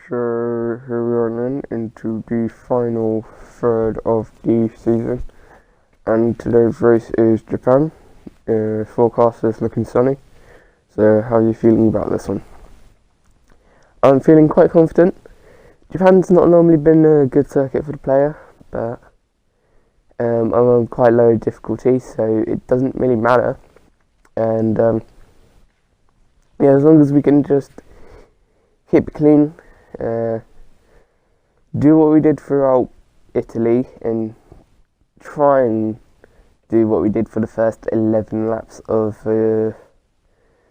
So here we are then into the final third of the season, and today's race is Japan. Forecast is looking sunny. So how are you feeling about this one? I'm feeling quite confident. Japan's not normally been a good circuit for the player, but I'm on quite low difficulty, so it doesn't really matter. And yeah, as long as we can just keep it clean, do what we did throughout Italy, and try and do what we did for the first 11 laps of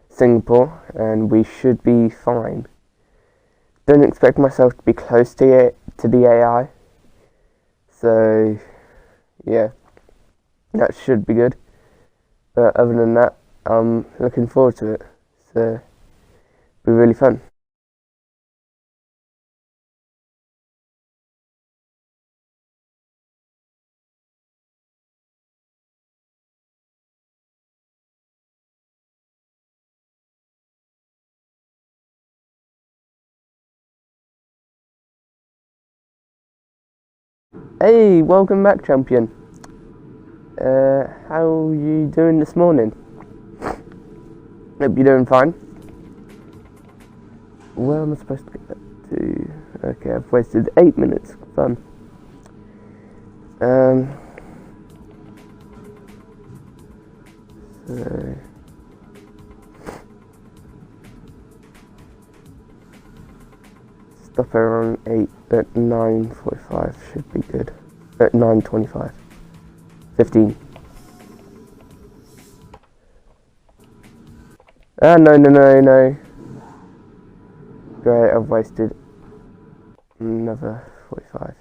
Singapore, and we should be fine. Don't expect myself to be close to the AI, so yeah, that should be good. But other than that, I'm looking forward to it, so it'll be really fun. Hey, welcome back, champion. How are you doing this morning? Hope you're doing fine. Where am I supposed to get that to? Okay, I've wasted 8 minutes. Fun. So stop around 9:45 should be good. At 9:25. 15. No. Great, I've wasted another 45.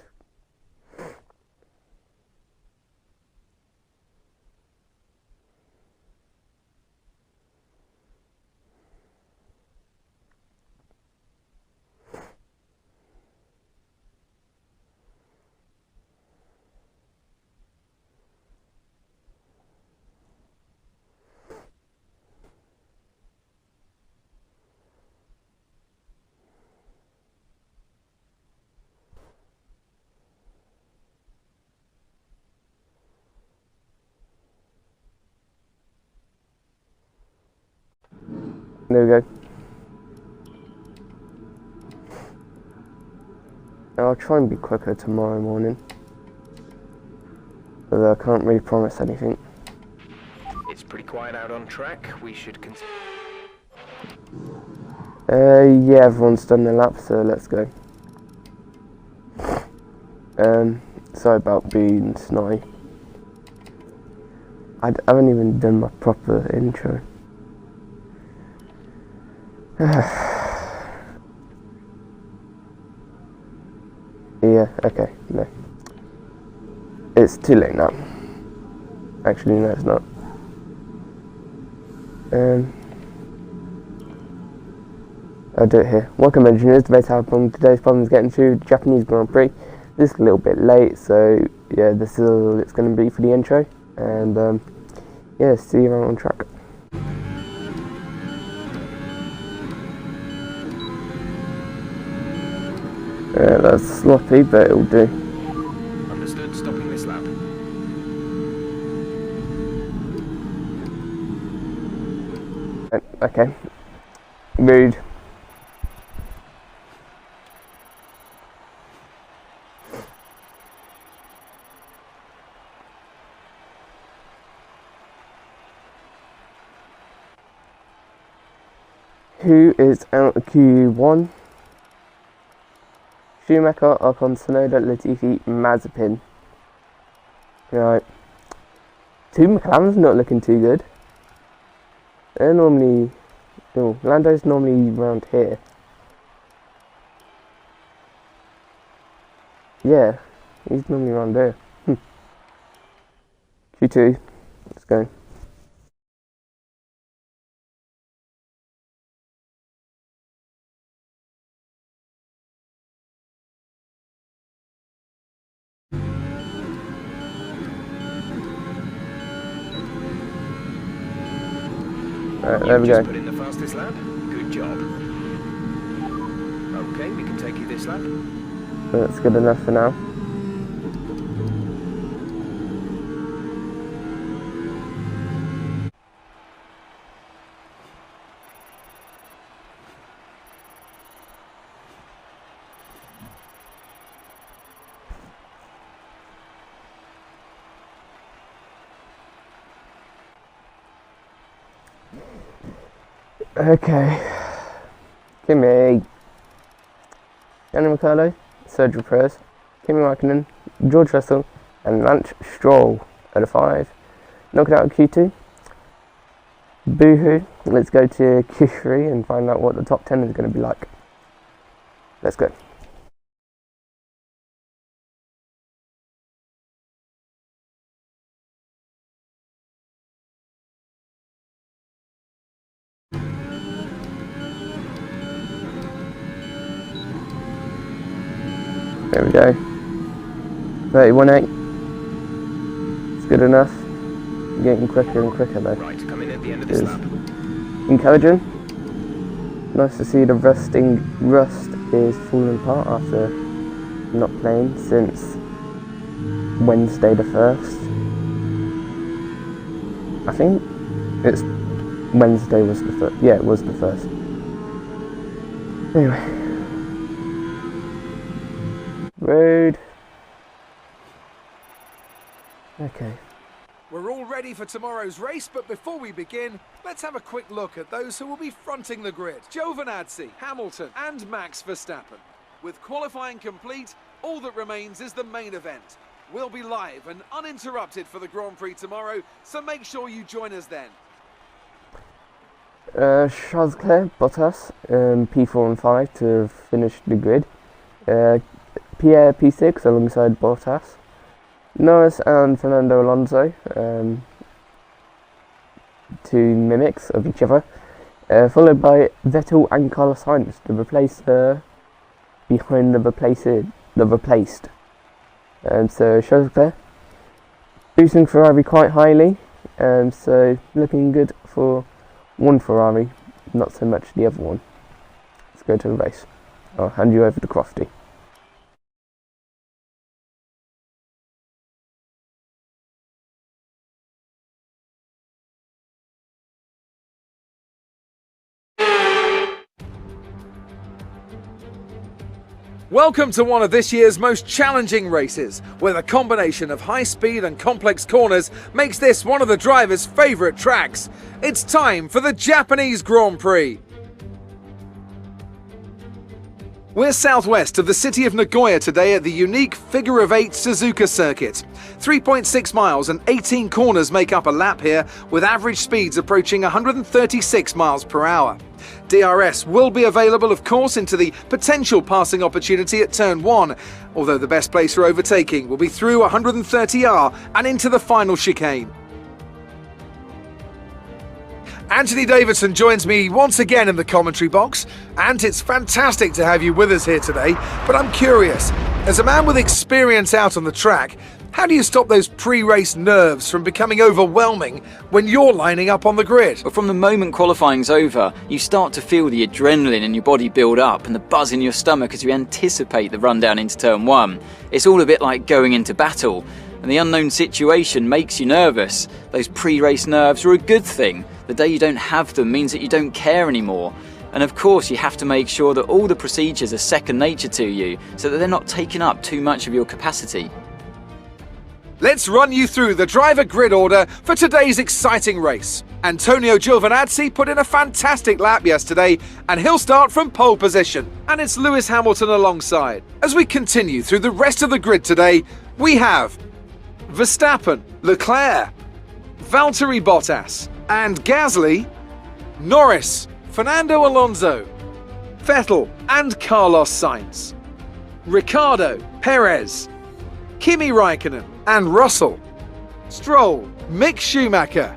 There we go. I'll try and be quicker tomorrow morning, but I can't really promise anything. It's pretty quiet out on track. We should continue. Yeah, everyone's done their lap, so let's go. Sorry about being snotty. I haven't even done my proper intro. Yeah, okay, no. It's too late now. Actually, no, it's not. I'll do it here. Welcome, engineers. Debate how long today's problem is getting to the Japanese Grand Prix. This is a little bit late, so yeah, this is all it's going to be for the intro. And yeah, see you around on track. That's sloppy, but it'll do. Understood. Stopping this lap. Okay. Rude. Who is out of Q1? Schumacher, Ocon, Tsunoda, Latifi, Mazepin. Right. Two McLaren's not looking too good. They're normally... Oh, Lando's normally around here. Yeah, he's normally around there. Q2, let's go. There we go. Put in the fastest lap. Good job. Okay, Okay, we can take you this lap. That's good enough for now. Okay, Kimi, Danny Ricciardo, Sergio Perez, Kimi Raikkonen, George Russell, and Lance Stroll at a 5. Knock it out of Q2. Boohoo. Let's go to Q3 and find out what the top 10 is going to be like. Let's go. There we go. 31.8. It's good enough. Getting quicker and quicker though. Right, come in at the end of this lap. Encouraging. Nice to see the rust is falling apart after not playing since Wednesday the 1st. I think it's Wednesday was the 1st. Yeah, it was the 1st. Anyway. Road. Okay. We're all ready for tomorrow's race, but before we begin, let's have a quick look at those who will be fronting the grid. Giovinazzi, Hamilton and Max Verstappen. With qualifying complete, all that remains is the main event. We'll be live and uninterrupted for the Grand Prix tomorrow, so make sure you join us then. Charles Leclerc, Bottas, P4 and 5 to have finished the grid. Pierre P6 alongside Bottas. Norris and Fernando Alonso, two mimics of each other, followed by Vettel and Carlos Sainz, the replacer behind the replaced. So Charles Leclerc boosting Ferrari quite highly, so looking good for one Ferrari, not so much the other one. Let's go to the race. I'll hand you over to Crofty. Welcome to one of this year's most challenging races, where the combination of high speed and complex corners makes this one of the drivers' favourite tracks. It's time for the Japanese Grand Prix. We're southwest of the city of Nagoya today at the unique figure-of-8 Suzuka circuit. 3.6 miles and 18 corners make up a lap here, with average speeds approaching 136 miles per hour. DRS will be available, of course, into the potential passing opportunity at turn 1, although the best place for overtaking will be through 130R and into the final chicane. Anthony Davidson joins me once again in the commentary box, and it's fantastic to have you with us here today, but I'm curious, as a man with experience out on the track, how do you stop those pre-race nerves from becoming overwhelming when you're lining up on the grid? Well, from the moment qualifying's over, you start to feel the adrenaline in your body build up and the buzz in your stomach as you anticipate the rundown into turn 1. It's all a bit like going into battle, and the unknown situation makes you nervous. Those pre-race nerves are a good thing. The day you don't have them means that you don't care anymore. And of course, you have to make sure that all the procedures are second nature to you, so that they're not taking up too much of your capacity. Let's run you through the driver grid order for today's exciting race. Antonio Giovinazzi put in a fantastic lap yesterday, and he'll start from pole position. And it's Lewis Hamilton alongside. As we continue through the rest of the grid today, we have Verstappen, Leclerc, Valtteri Bottas, and Gasly, Norris, Fernando Alonso, Vettel and Carlos Sainz, Ricciardo, Perez, Kimi Raikkonen and Russell, Stroll, Mick Schumacher,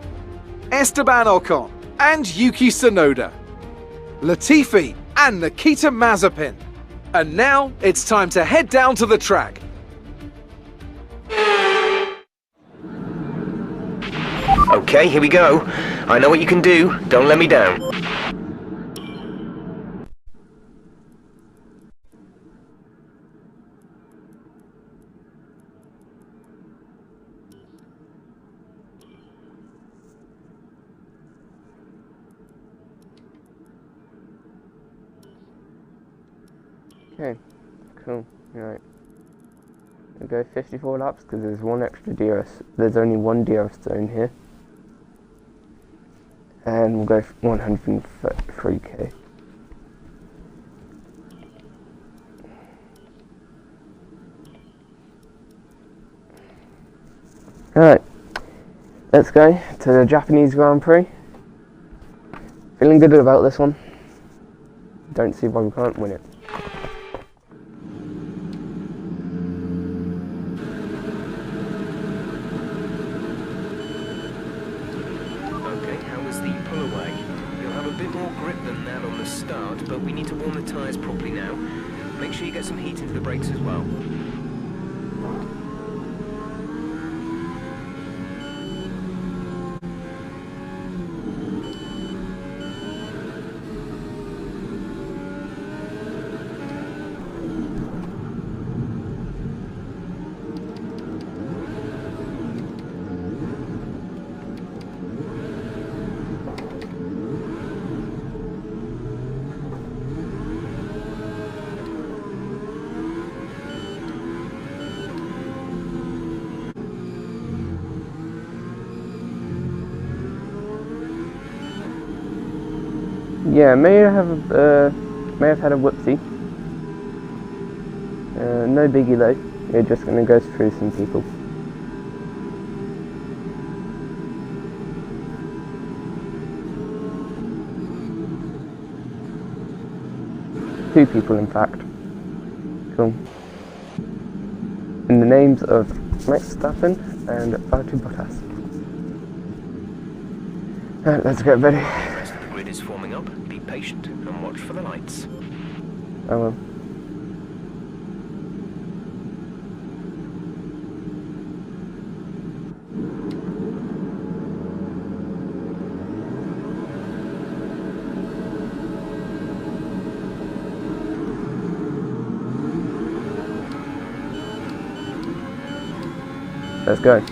Esteban Ocon and Yuki Tsunoda, Latifi and Nikita Mazepin. And now it's time to head down to the track. Okay, here we go. I know what you can do. Don't let me down. Okay, cool. Right. We'll go 54 laps because there's one extra DRS. There's only one DRS zone here. And we'll go 103k. Alright, let's go to the Japanese Grand Prix. Feeling good about this one. Don't see why we can't win it. Okay, how was the pull away? You'll have a bit more grip than that on the start, but we need to warm the tyres properly now. Make sure you get some heat into the brakes as well. Yeah, may have had a whoopsie. No biggie though. We're just gonna go through some people. Two people, in fact. Cool. In the names of Max Verstappen and Valtteri Bottas. Alright, let's get ready. The rest of the grid is forming up. Be patient and watch for the lights. Oh well. Let's go.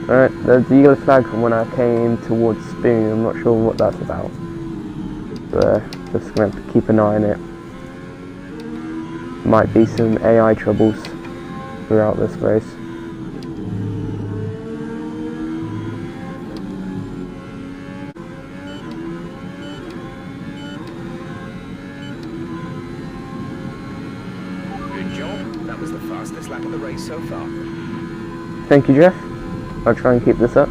Alright, there's the yellow flag when I came towards Spoon. I'm not sure what that's about. But just going to have to keep an eye on it. Might be some AI troubles throughout this race. Good job. That was the fastest lap of the race so far. Thank you, Jeff. I'll try and keep this up.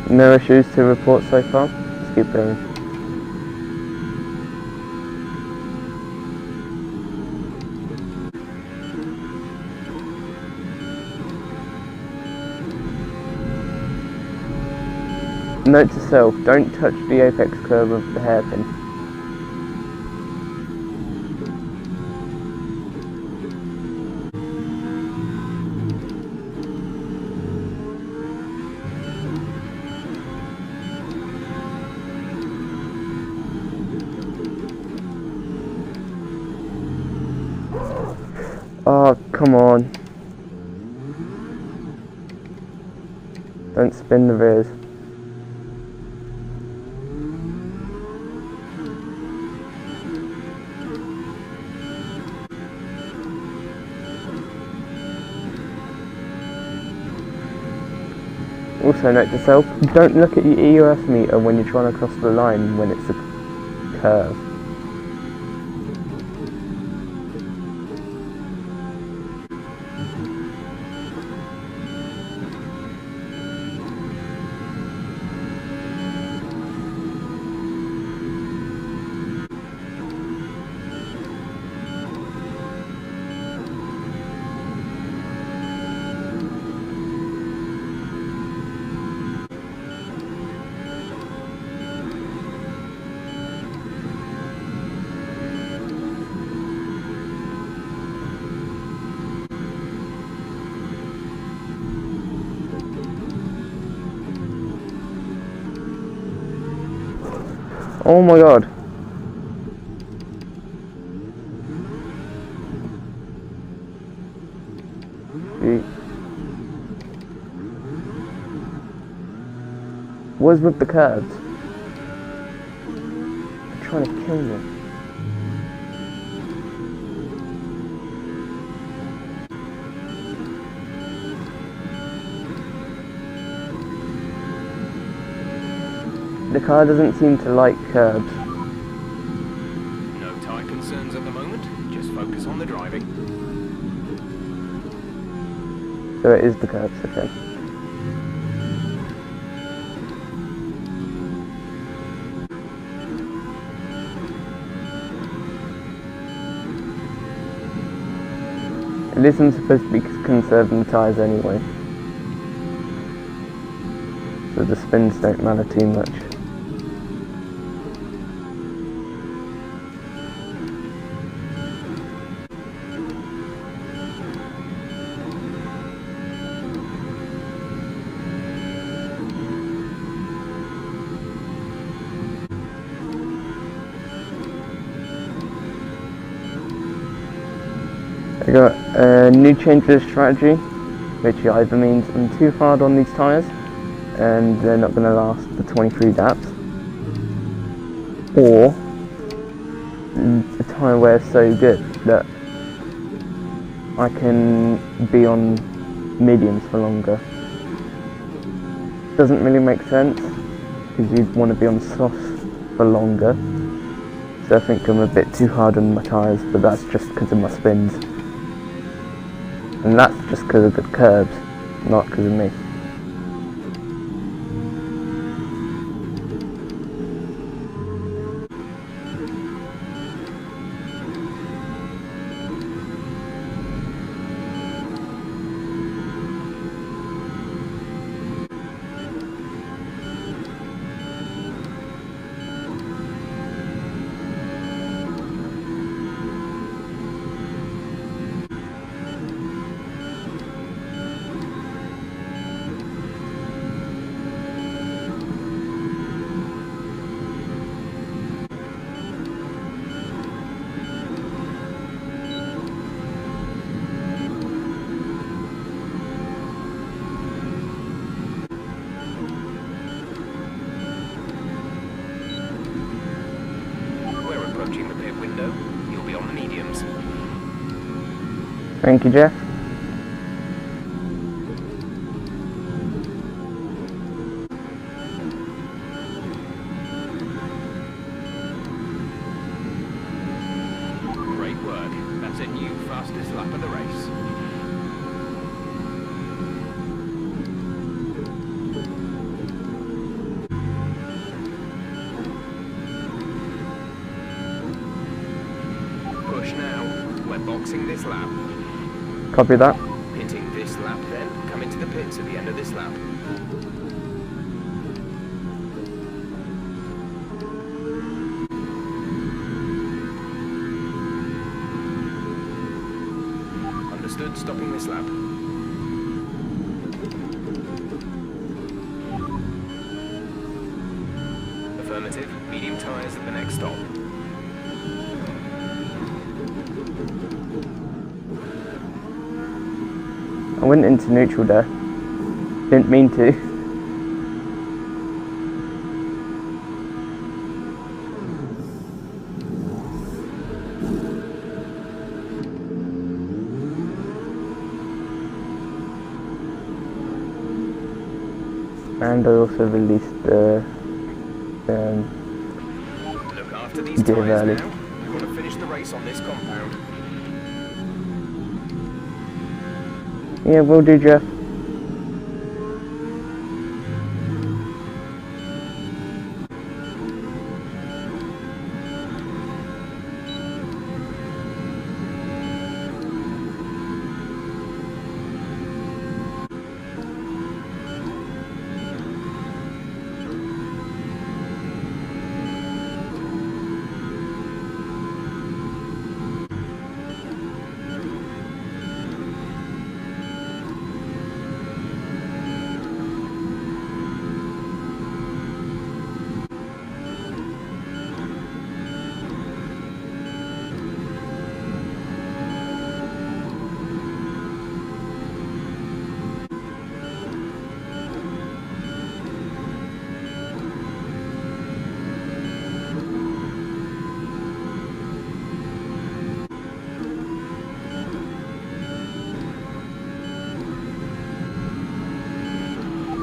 No issues to report so far. Let's keep going. Note to self, don't touch the apex curve of the hairpin. Oh, come on. Don't spin the rears. Also note to self, don't look at your EUF meter when you're trying to cross the line when it's a curve. Oh my god. What's with the curves? They're trying to kill me. The car doesn't seem to like curbs. No tyre concerns at the moment. Just focus on the driving. So it is the curbs, okay. At least I'm supposed to be conserving the tyres anyway. So the spins don't matter too much. I got a new change to the strategy, which either means I'm too hard on these tyres and they're not going to last the 23 laps, or the tyre wear is so good that I can be on mediums for longer. Doesn't really make sense because you'd want to be on softs for longer, so I think I'm a bit too hard on my tyres, but that's just because of my spins. And that's just because of the curbs, not because of me. Approaching the pit window, you'll be on the mediums. Thank you, Jeff. Great work. That's a new fastest lap of the race. Push now. We're boxing this lap. Copy that. Hitting this lap then. Come into the pits at the end of this lap. Understood. Stopping this lap. Affirmative. Medium tyres at the next stop. I went into neutral there. Didn't mean to. And I also released the Look after these gear tyres early. now. We want to finish the race on this compound. Yeah, will do, Jeff.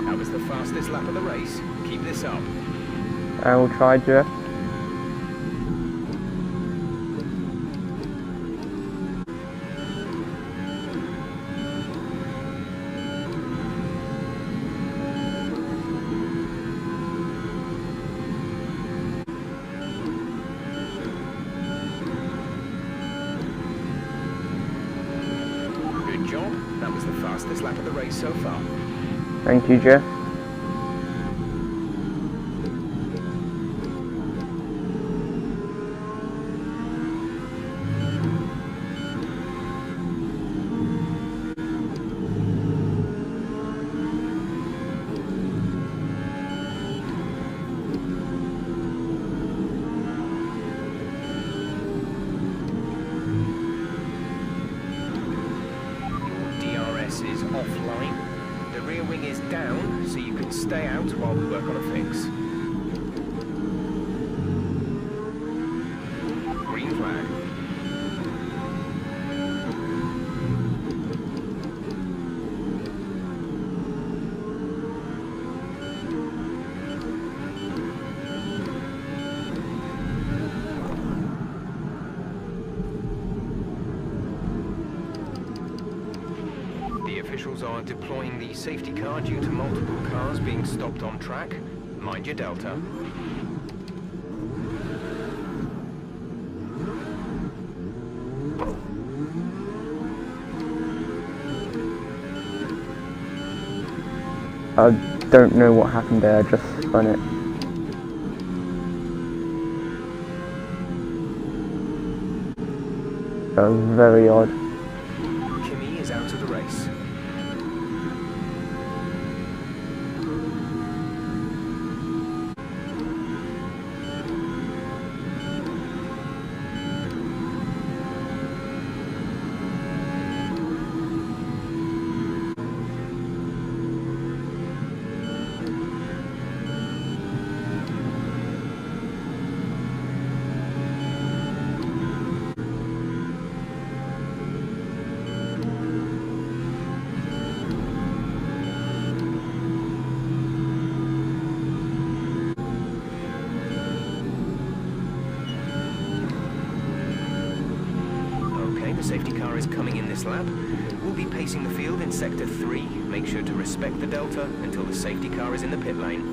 That was the fastest lap of the race. Keep this up. I will try, Jeff. Good job. That was the fastest lap of the race so far. Thank you, Jeff. DRS is offline. The rear wing is down, so you can stay out while we work on a fix. Green flag. The officials are deploying the safety car due to multiple cars being stopped on track. Mind your delta. I don't know what happened there, I just spun it. That was very odd. Kimmy is out of the race. The safety car is coming in this lap. We'll be pacing the field in sector 3. Make sure to respect the delta until the safety car is in the pit lane.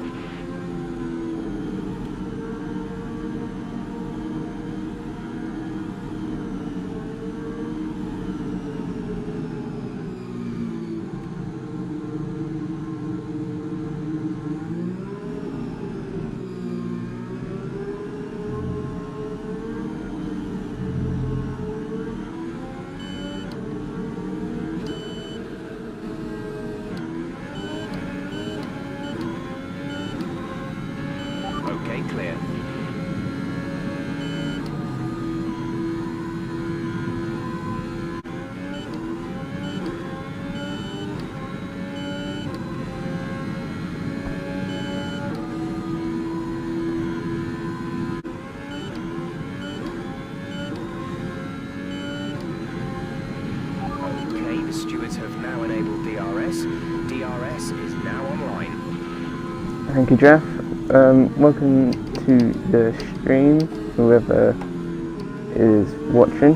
The stewards have now enabled DRS. DRS is now online. Thank you, Jeff. Welcome to the stream, whoever is watching.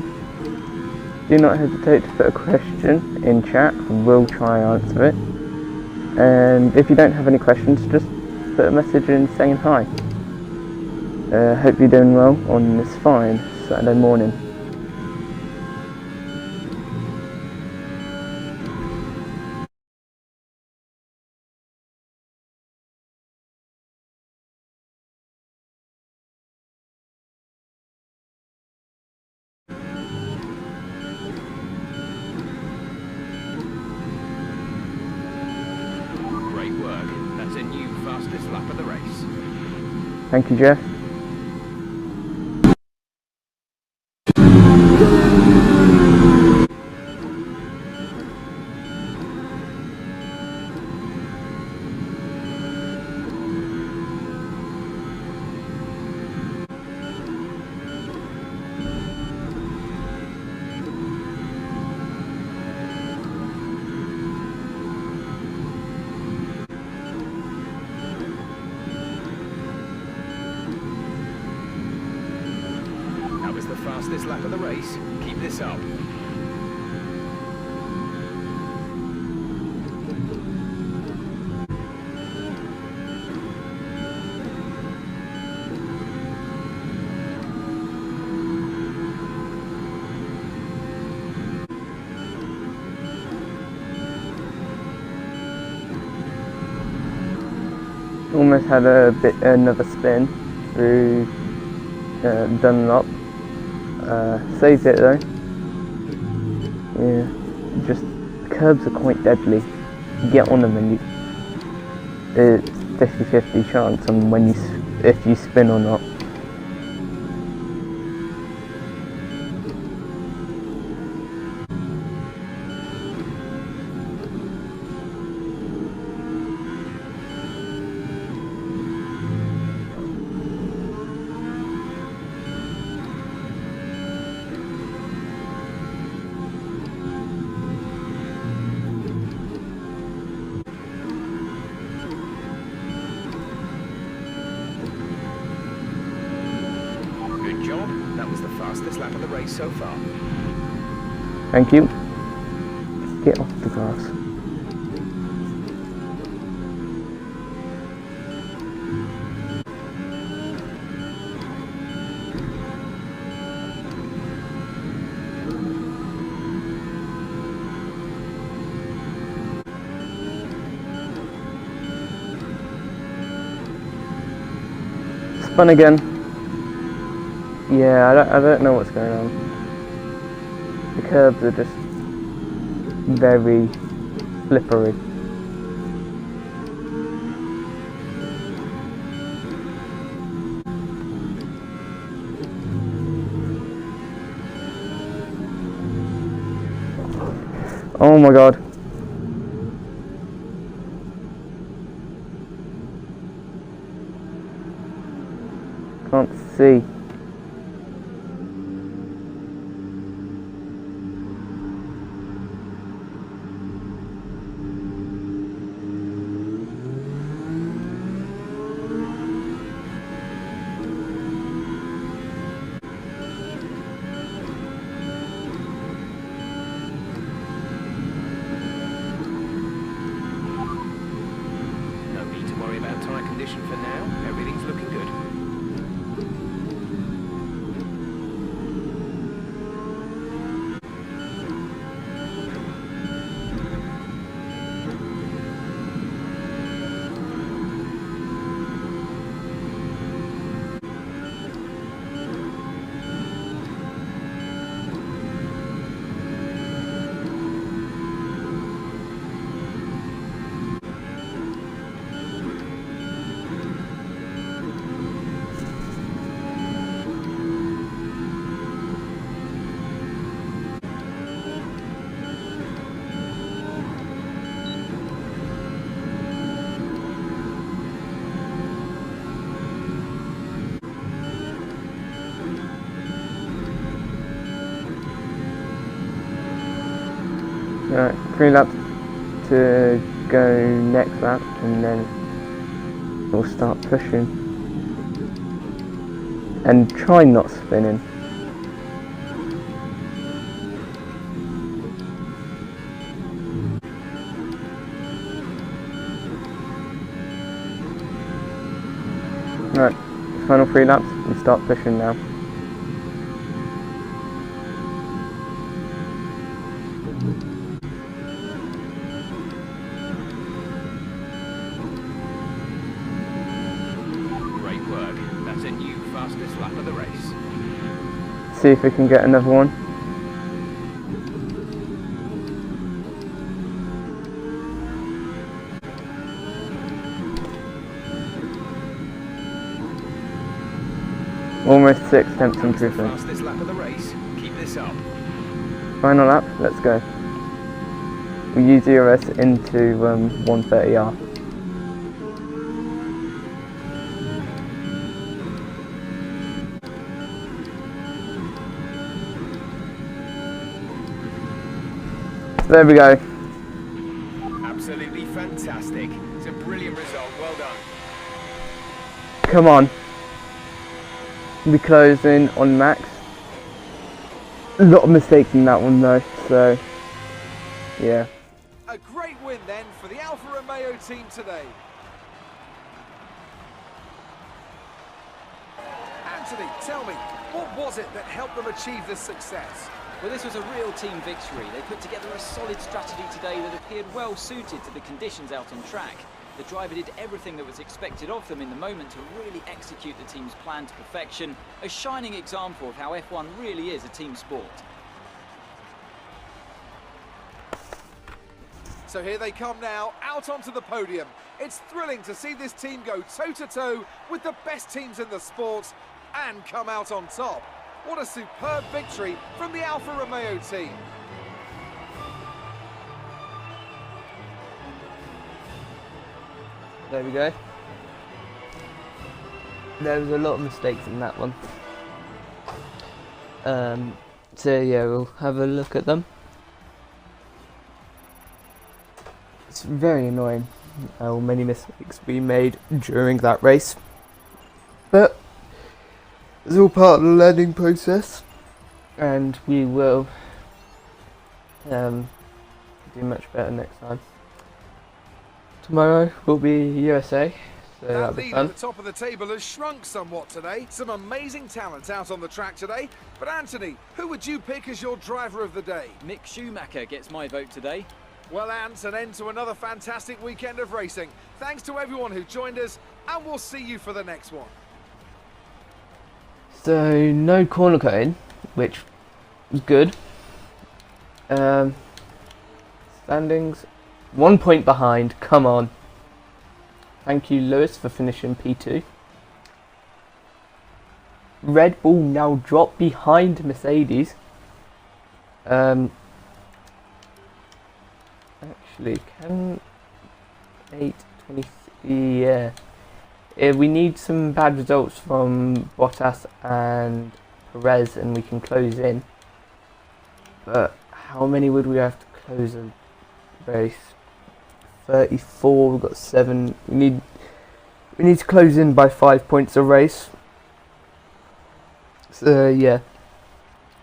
Do not hesitate to put a question in chat, we'll try and answer it. And if you don't have any questions, just put a message in saying hi. Hope you're doing well on this fine Saturday morning. Great work. That's a new fastest lap of the race. Thank you, Jeff. Fastest lap of the race. Keep this up. Almost had another spin through Dunlop. Saved it though. Yeah, just the curbs are quite deadly. You get on them and it's 50-50 chance on when if you spin or not. That was the fastest lap of the race so far. Thank you. Get off the grass. Spun again. Yeah, I don't know what's going on. The curbs are just very slippery. Oh my god. Can't see. For now, everything's looking good. Right, 3 laps to go next lap, and then we'll start pushing. And try not spinning. Right, final 3 laps, we start pushing now. Great work. That's a new fastest lap of the race. See if we can get another one. Almost 6 tenths improvement. Fastest lap of the race. Keep this up. Final lap, let's go. We use ERS into 130R. There we go. Absolutely fantastic. It's a brilliant result. Well done. Come on. We close in on max. A lot of mistakes in that one though, so yeah. A great win then for the Alfa Romeo team today. Anthony, tell me, what was it that helped them achieve this success? Well, this was a real team victory. They put together a solid strategy today that appeared well suited to the conditions out on track. The driver did everything that was expected of them in the moment to really execute the team's plan to perfection, a shining example of how F1 really is a team sport. So here they come now, out onto the podium. It's thrilling to see this team go toe-to-toe with the best teams in the sport and come out on top. What a superb victory from the Alfa Romeo team. There we go. There was a lot of mistakes in that one. So yeah, we'll have a look at them. It's very annoying how many mistakes we made during that race. But it's all part of the learning process, and we will do much better next time. Tomorrow will be USA, so that'll That be lead fun. at the top of the table has shrunk somewhat today. Some amazing talent out on the track today. But Anthony, who would you pick as your driver of the day? Mick Schumacher gets my vote today. Well, Ant, an end to another fantastic weekend of racing. Thanks to everyone who joined us, and we'll see you for the next one. So no corner cutting, which was good. Standings, 1 point behind. Come on. Thank you, Lewis, for finishing P2. Red Bull now drop behind Mercedes. Actually, can 8:20? Yeah. We need some bad results from Bottas and Perez, and we can close in. But how many would we have to close a race? 34. We've got 7. We need to close in by 5 points a race. So yeah,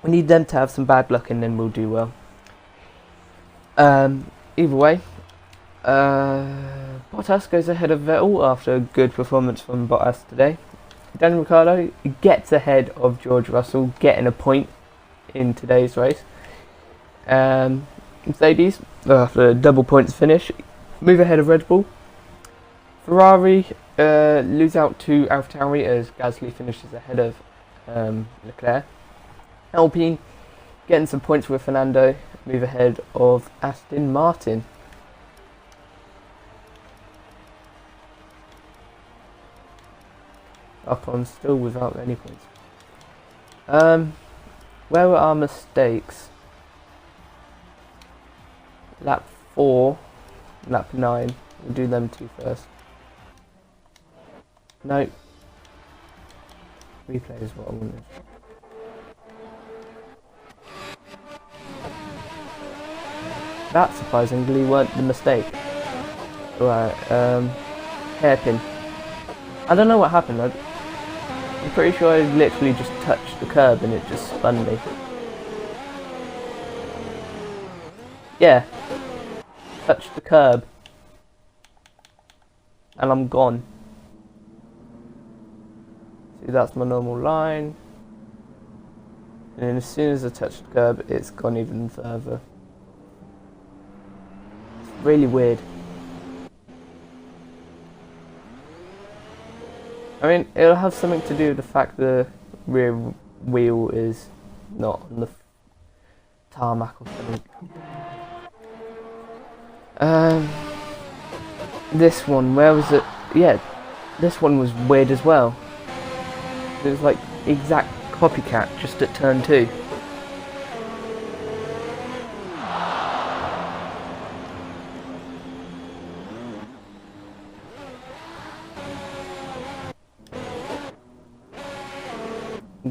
we need them to have some bad luck, and then we'll do well. Either way, Bottas goes ahead of Vettel after a good performance from Bottas today. Daniel Ricciardo gets ahead of George Russell, getting a point in today's race. Mercedes, after a double points finish, move ahead of Red Bull. Ferrari lose out to AlphaTauri as Gasly finishes ahead of Leclerc. Alpine getting some points with Fernando, move ahead of Aston Martin. Ocon still without any points. Where were our mistakes? Lap 4, lap 9. We'll do them two first. No. Replay is what I wanted. that surprisingly weren't the mistake. Right, hairpin. I don't know what happened. I'm pretty sure I literally just touched the curb and it just spun me. Yeah. Touched the curb. And I'm gone. See, that's my normal line. And then as soon as I touch the curb, it's gone even further. It's really weird. I mean, it'll have something to do with the fact the rear wheel is not on the tarmac or something. This one, where was it? Yeah, this one was weird as well. It was like exact copycat, just at turn 2.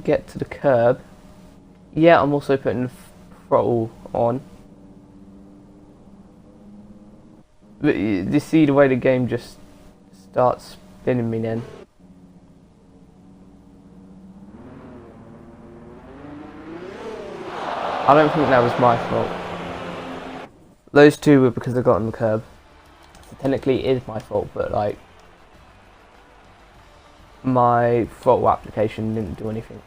Get to the curb. Yeah, I'm also putting the throttle on. But you see the way the game just starts spinning me then. I don't think that was my fault. Those two were because I got on the curb. So technically it is my fault, but like my throttle application didn't do anything.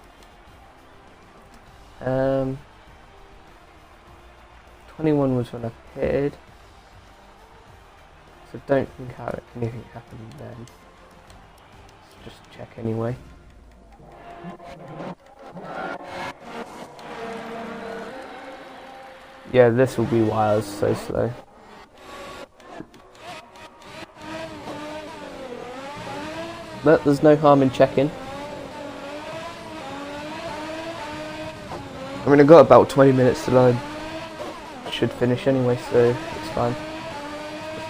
21 was when I pitted. So don't think anything happened then. Let's just check anyway. Yeah, this will be why I was so slow. But there's no harm in checking. I mean, I got about 20 minutes till I should finish anyway, so it's fine.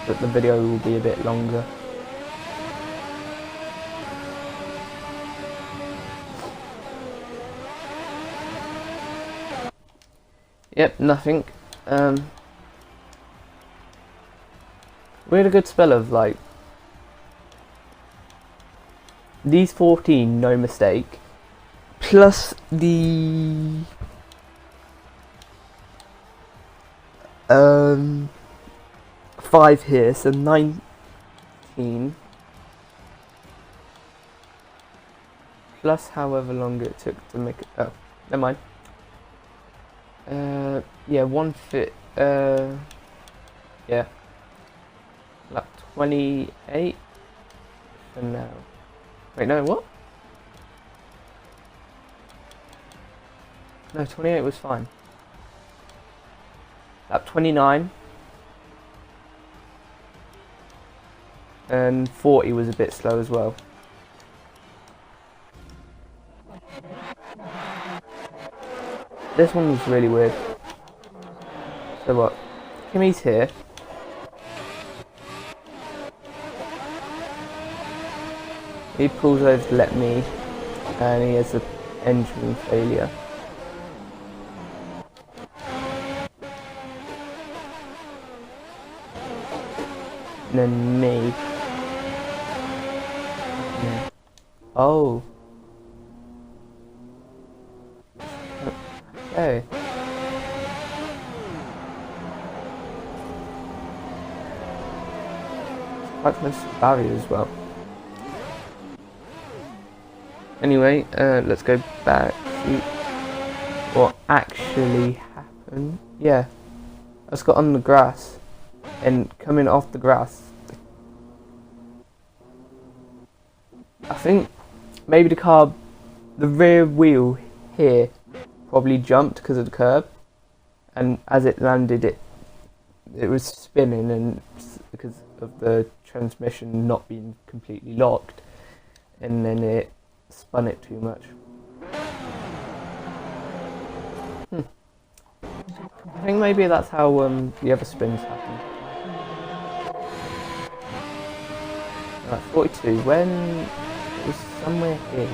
But the video will be a bit longer. Yep, nothing. We had a good spell of like these 14, no mistake, plus the 5 here, so 19, plus however long it took to make it. Oh, never mind. Yeah, yeah, lap 28 for now. Wait, no, what? No, 28 was fine. Lap 29. And 40 was a bit slow as well. This one was really weird. So what? Kimmy's here. He pulls over to let me, and he has an engine failure. And then me. Yeah. Oh. Okay. It's quite close to the barrier as well. Anyway, let's go back, see what actually happened. Yeah, I just got on the grass, and coming off the grass, I think maybe the rear wheel here probably jumped because of the curb, and as it landed it was spinning, and because of the transmission not being completely locked, and then it spun it too much. I think maybe that's how the other spins happen. Right, 42. When it was somewhere here.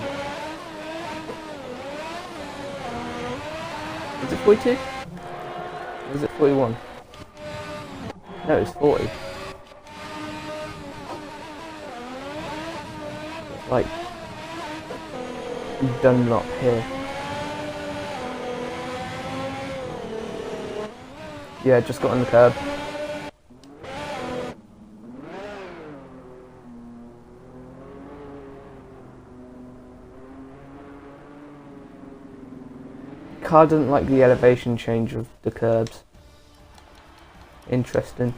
Was it 42? Or was it 41? No, it's 40. Like, Dunlop here. Yeah, just got on the curb. Car doesn't like the elevation change of the curbs. Interesting.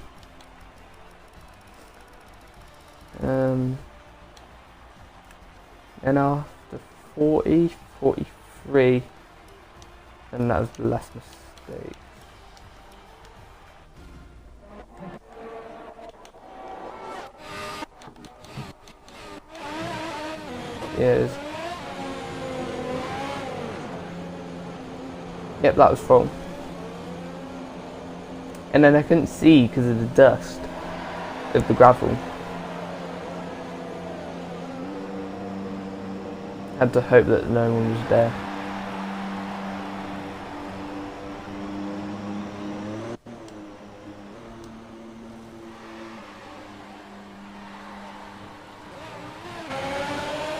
And after 40, 43, and that was the last mistake. Yes. Yep, that was full. And then I couldn't see because of the dust of the gravel. Had to hope that no one was there.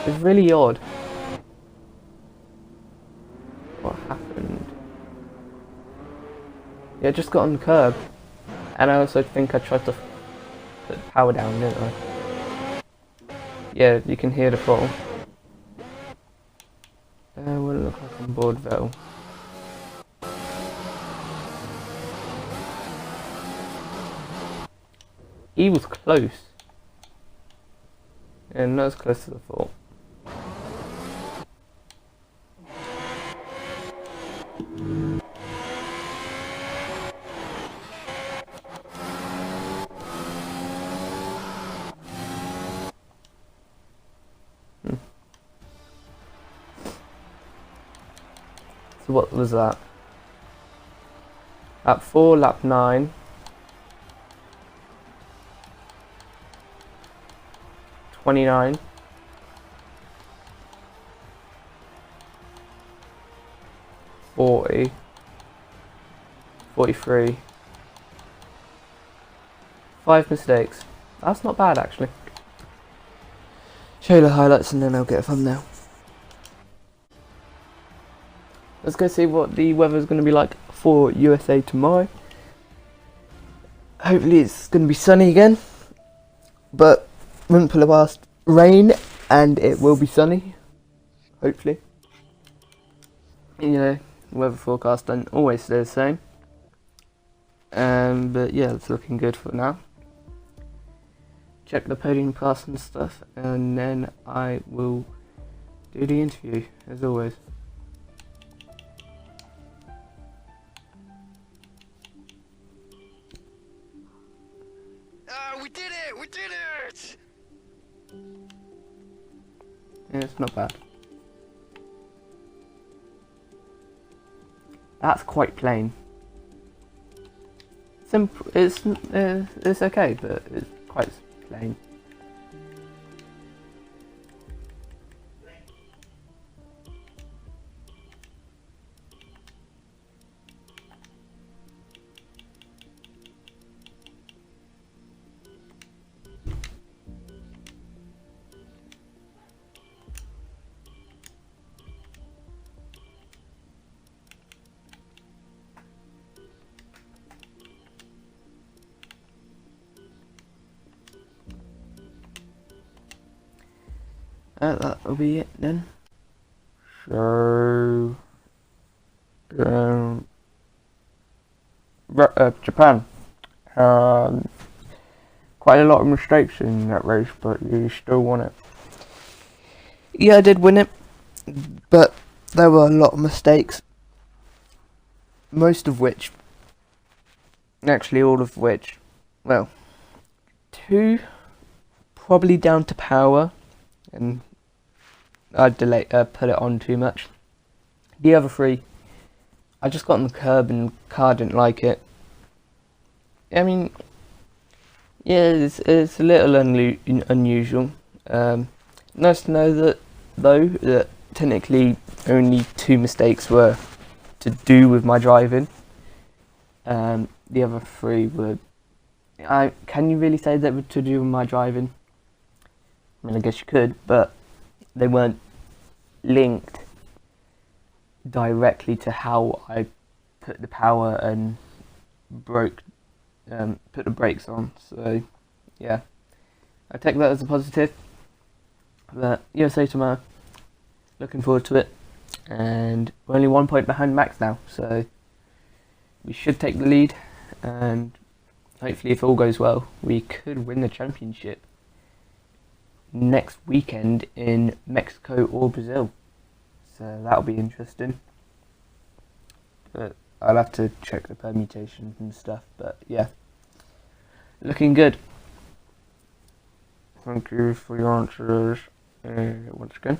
It's really odd. What happened? Yeah, I just got on the curb. And I also think I tried to put the power down, didn't I? Yeah, you can hear the throttle. What it look like on board though. He was close. Yeah, not as close as I thought. So what was that? Lap 4, lap 9. 29. 40. 43. 5 mistakes. That's not bad actually. Show you the highlights and then I'll get a thumbnail. Let's go see what the weather's going to be like for USA tomorrow. Hopefully it's going to be sunny again. But wouldn't pull it past rain and it will be sunny. Hopefully. You know, weather forecast doesn't always stay the same. But yeah, it's looking good for now. Check the podium pass and stuff and then I will do the interview as always. We did it! We did it! Yeah, it's not bad. That's quite plain. Simple. It's okay, but it's quite plain. That will be it then. So, Japan. Quite a lot of mistakes in that race, but you still won it. Yeah, I did win it, but there were a lot of mistakes. Most of which, actually all of which, well, 2 probably down to power, and I put it on too much. The other 3, I just got on the curb and the car didn't like it. I mean, yeah, it's a little unusual. Nice to know that, though, that technically only 2 mistakes were to do with my driving. The other 3 were Can you really say that were to do with my driving? I mean, I guess you could, but they weren't linked directly to how I put the power and put the brakes on. So yeah, I take that as a positive. But USA tomorrow, looking forward to it. And we're only 1 point behind Max now, so we should take the lead, and hopefully if all goes well we could win the championship next weekend in Mexico or Brazil, so that'll be interesting. But I'll have to check the permutations and stuff, but yeah, looking good. Thank you for your answers once again.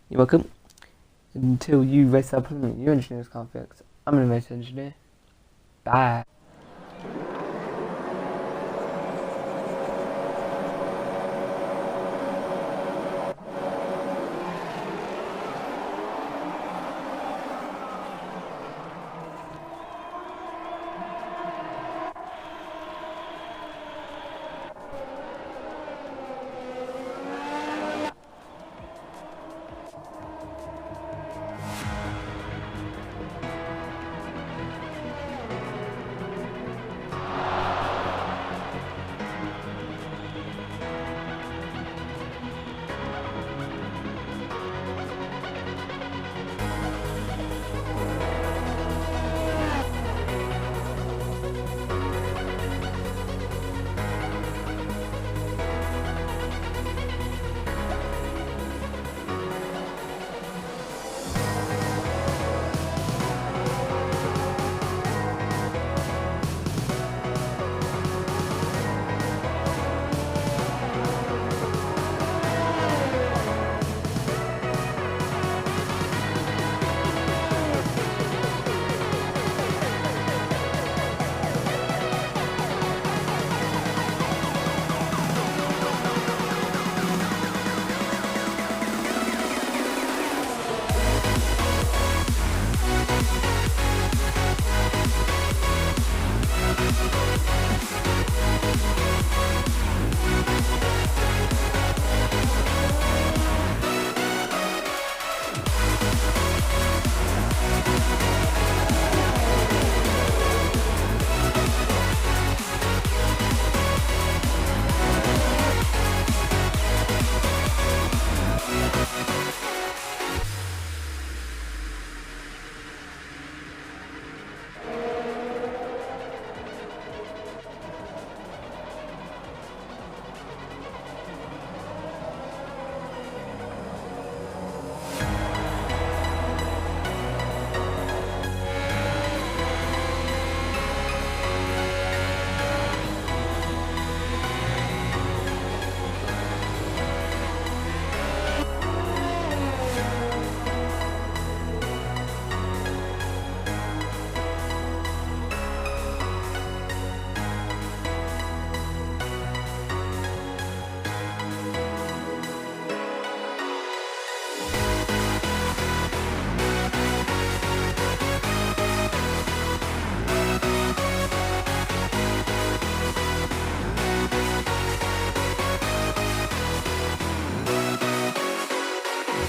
You're welcome. Until you race up, you engineers can't fix. I'm a race engineer. Bye.